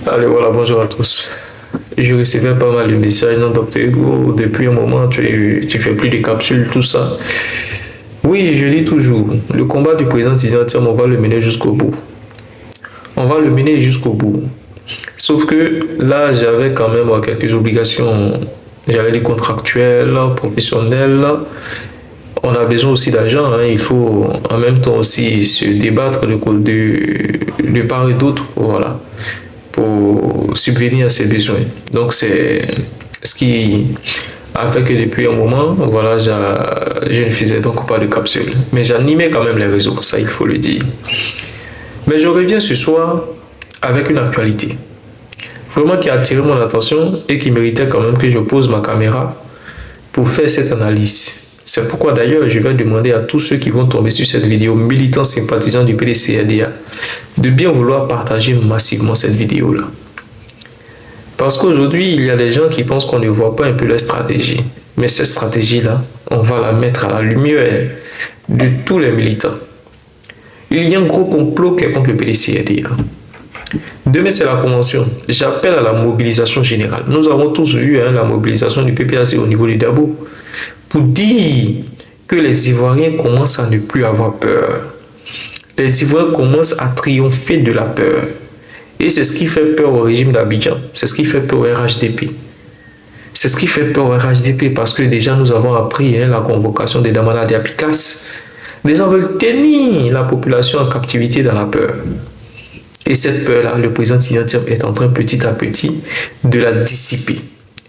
Allez, voilà, bonjour à tous. Je recevais pas mal de messages dans Docteur Hugo. Depuis un moment, tu fais plus de capsules, tout ça. Oui, je dis toujours, le combat du président Tidiane, on va le mener jusqu'au bout. On va le mener jusqu'au bout. Sauf que là, j'avais quand même quelques obligations. J'avais des contractuels, professionnels. On a besoin aussi d'argent. Hein. Il faut en même temps aussi se débattre de part et d'autre. Voilà. Pour subvenir à ses besoins. Donc c'est ce qui a fait que depuis un moment, voilà, je ne faisais donc pas de capsule. Mais j'animais quand même les réseaux, ça il faut le dire. Mais je reviens ce soir avec une actualité, vraiment qui a attiré mon attention et qui méritait quand même que je pose ma caméra pour faire cette analyse. C'est pourquoi d'ailleurs je vais demander à tous ceux qui vont tomber sur cette vidéo, militants sympathisants du PDCRDA, de bien vouloir partager massivement cette vidéo-là. Parce qu'aujourd'hui, il y a des gens qui pensent qu'on ne voit pas un peu leur stratégie. Mais cette stratégie-là, on va la mettre à la lumière de tous les militants. Il y a un gros complot qui est contre le PDCRDA. Demain, c'est la convention. J'appelle à la mobilisation générale. Nous avons tous vu la mobilisation du PPAC au niveau du Dabo pour dire que les Ivoiriens commencent à ne plus avoir peur. Les Ivoiriens commencent à triompher de la peur. Et c'est ce qui fait peur au régime d'Abidjan. C'est ce qui fait peur au RHDP. C'est ce qui fait peur au RHDP parce que déjà nous avons appris la convocation des Damana Diapikas. Les gens veulent tenir la population en captivité dans la peur. Et cette peur-là, le président Tidiane est en train petit à petit de la dissiper.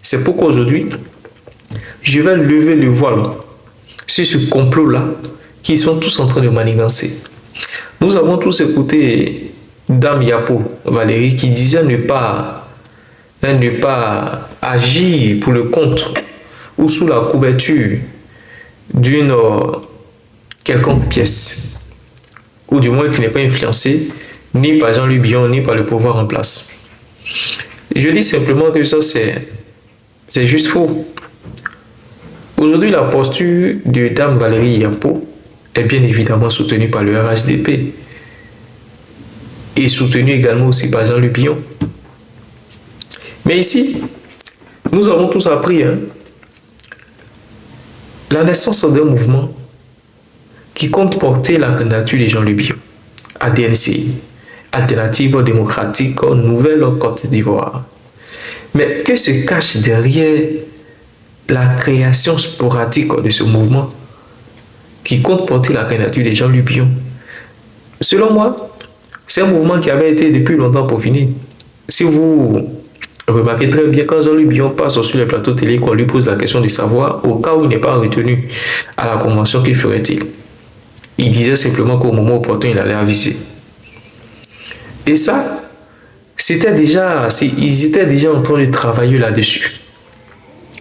C'est pourquoi aujourd'hui, je vais lever le voile sur ce complot-là qu'ils sont tous en train de manigancer. Nous avons tous écouté Dame Yapo, Valérie, qui disait ne pas agir pour le compte ou sous la couverture d'une quelconque pièce, ou du moins qui n'est pas influencée ni par Jean-Louis Billon, ni par le pouvoir en place. Je dis simplement que ça, c'est juste faux. Aujourd'hui, la posture de Dame Valérie Yapo est bien évidemment soutenue par le RHDP et soutenue également aussi par Jean-Louis Billon. Mais ici, nous avons tous appris la naissance d'un mouvement qui compte porter la candidature de Jean-Louis Billon, ADNCI, Alternative démocratique Nouvelle Côte d'Ivoire. Mais que se cache derrière la création sporadique de ce mouvement qui compte porter la candidature de Jean-Louis Billon? Selon moi, c'est un mouvement qui avait été depuis longtemps peaufiné. Si vous remarquez très bien, quand Jean-Louis Billon passe sur les plateaux télé, qu'on lui pose la question de savoir, au cas où il n'est pas retenu à la convention, qu'il ferait-il? Il disait simplement qu'au moment opportun, il allait aviser. Et ça, ils étaient déjà en train de travailler là-dessus.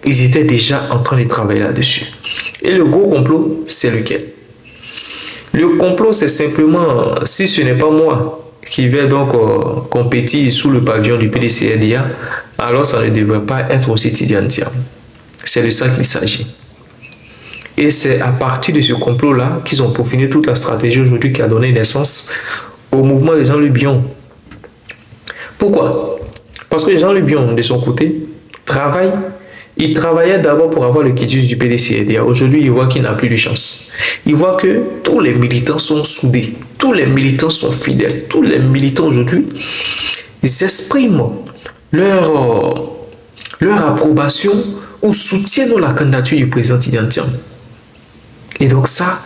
Ils étaient déjà en train de travailler là-dessus. Et le gros complot, c'est lequel? Le complot, c'est simplement, si ce n'est pas moi qui vais donc compétir sous le pavillon du PDCRDA, alors ça ne devrait pas être aussi Tidiane Thiam. C'est de ça qu'il s'agit. Et c'est à partir de ce complot-là qu'ils ont peaufiné toute la stratégie aujourd'hui qui a donné naissance au mouvement de Jean-Louis Billon. Pourquoi? Parce que Jean-Louis Billon, de son côté, il travaillait d'abord pour avoir le quitus du PDCRDA. Aujourd'hui, il voit qu'il n'a plus de chance. Il voit que tous les militants sont soudés, tous les militants sont fidèles, tous les militants aujourd'hui, ils expriment leur approbation ou soutiennent la candidature du président Tidiane Thiam. Et donc ça,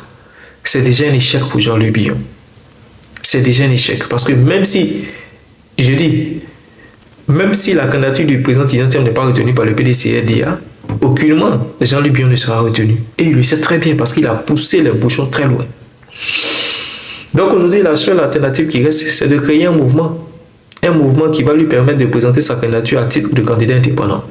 c'est déjà un échec pour Jean-Louis Billon. C'est déjà un échec. Parce que même si la candidature du président Tidiane Thiam n'est pas retenue par le PDCRDA, aucunement Jean-Louis Billon ne sera retenu. Et il le sait très bien parce qu'il a poussé les bouchons très loin. Donc aujourd'hui, la seule alternative qui reste, c'est de créer un mouvement qui va lui permettre de présenter sa candidature à titre de candidat indépendant.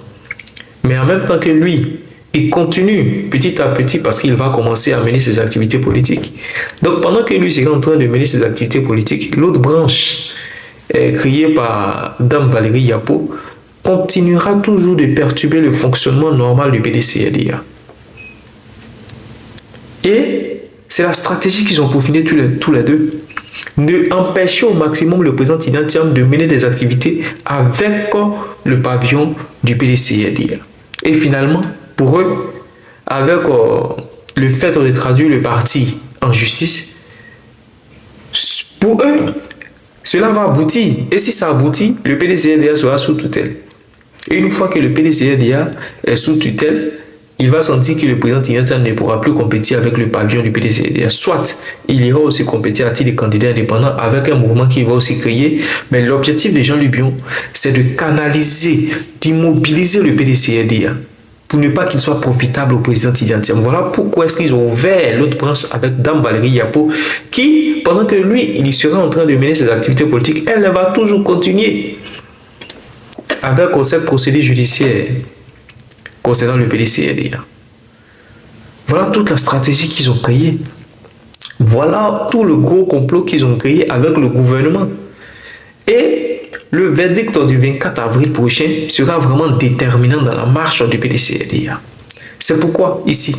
Mais en même temps que lui, il continue petit à petit parce qu'il va commencer à mener ses activités politiques. Donc pendant que lui sera en train de mener ses activités politiques, l'autre branche créée par Dame Valérie Yapo continuera toujours de perturber le fonctionnement normal du PDCRDA. Et c'est la stratégie qu'ils ont peaufinée tous les deux. Ne empêcher au maximum le président Tidjane Thiam de mener des activités avec le pavillon du PDCRDA. Et finalement, pour eux, avec le fait de traduire le parti en justice, pour eux, cela va aboutir. Et si ça aboutit, le PDCRDA sera sous tutelle. Et une fois que le PDCRDA est sous tutelle, il va sentir que le président Tidjane Thiam ne pourra plus compétir avec le pavillon du PDCRDA. Soit il ira aussi compétir à titre de candidat indépendant avec un mouvement qui va aussi créer. Mais l'objectif de Jean-Luc Bion, c'est de canaliser, d'immobiliser le PDCRDA pour ne pas qu'il soit profitable au président Tidjane Thiam. Voilà pourquoi est-ce qu'ils ont ouvert l'autre branche avec Dame Valérie Yapo, qui, pendant que lui, il sera en train de mener ses activités politiques, elle va toujours continuer avec cette procédure judiciaire concernant le PDCRDA. Voilà toute la stratégie qu'ils ont créée. Voilà tout le gros complot qu'ils ont créé avec le gouvernement. Et le verdict du 24 avril prochain sera vraiment déterminant dans la marche du PDCRDA. C'est pourquoi, ici,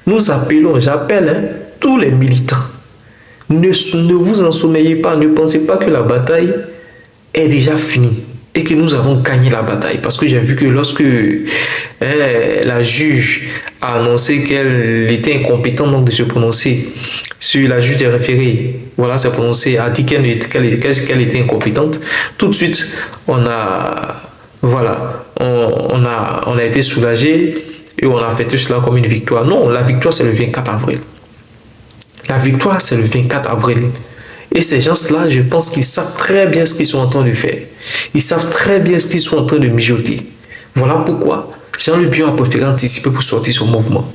nous appelons, j'appelle tous les militants. Ne vous ensommeillez pas, ne pensez pas que la bataille est déjà finie et que nous avons gagné la bataille. Parce que j'ai vu que lorsque la juge a annoncé qu'elle était incompétente donc de se prononcer sur la juge des référés, voilà, s'est prononcée, a dit qu'elle était incompétente, tout de suite on a été soulagé et on a fait cela comme une victoire. Non, la victoire c'est le 24 avril. La victoire c'est le 24 avril. Et ces gens-là, je pense qu'ils savent très bien ce qu'ils sont en train de faire. Ils savent très bien ce qu'ils sont en train de mijoter. Voilà pourquoi Jean-Luc Bion a préféré anticiper pour sortir son mouvement.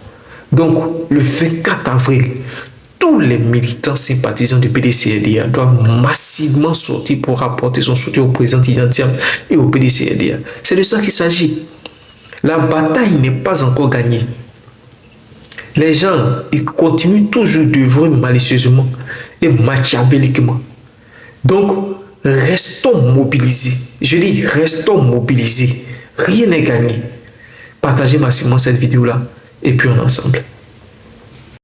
Donc, le 24 avril, tous les militants sympathisants du PDCRDA doivent massivement sortir pour apporter son soutien au président Tidjane Thiam et au PDCRDA. C'est de ça qu'il s'agit. La bataille n'est pas encore gagnée. Les gens, ils continuent toujours d'œuvrer malicieusement et machiavéliquement. Donc, restons mobilisés. Je dis, restons mobilisés. Rien n'est gagné. Partagez massivement cette vidéo-là et puis on est ensemble.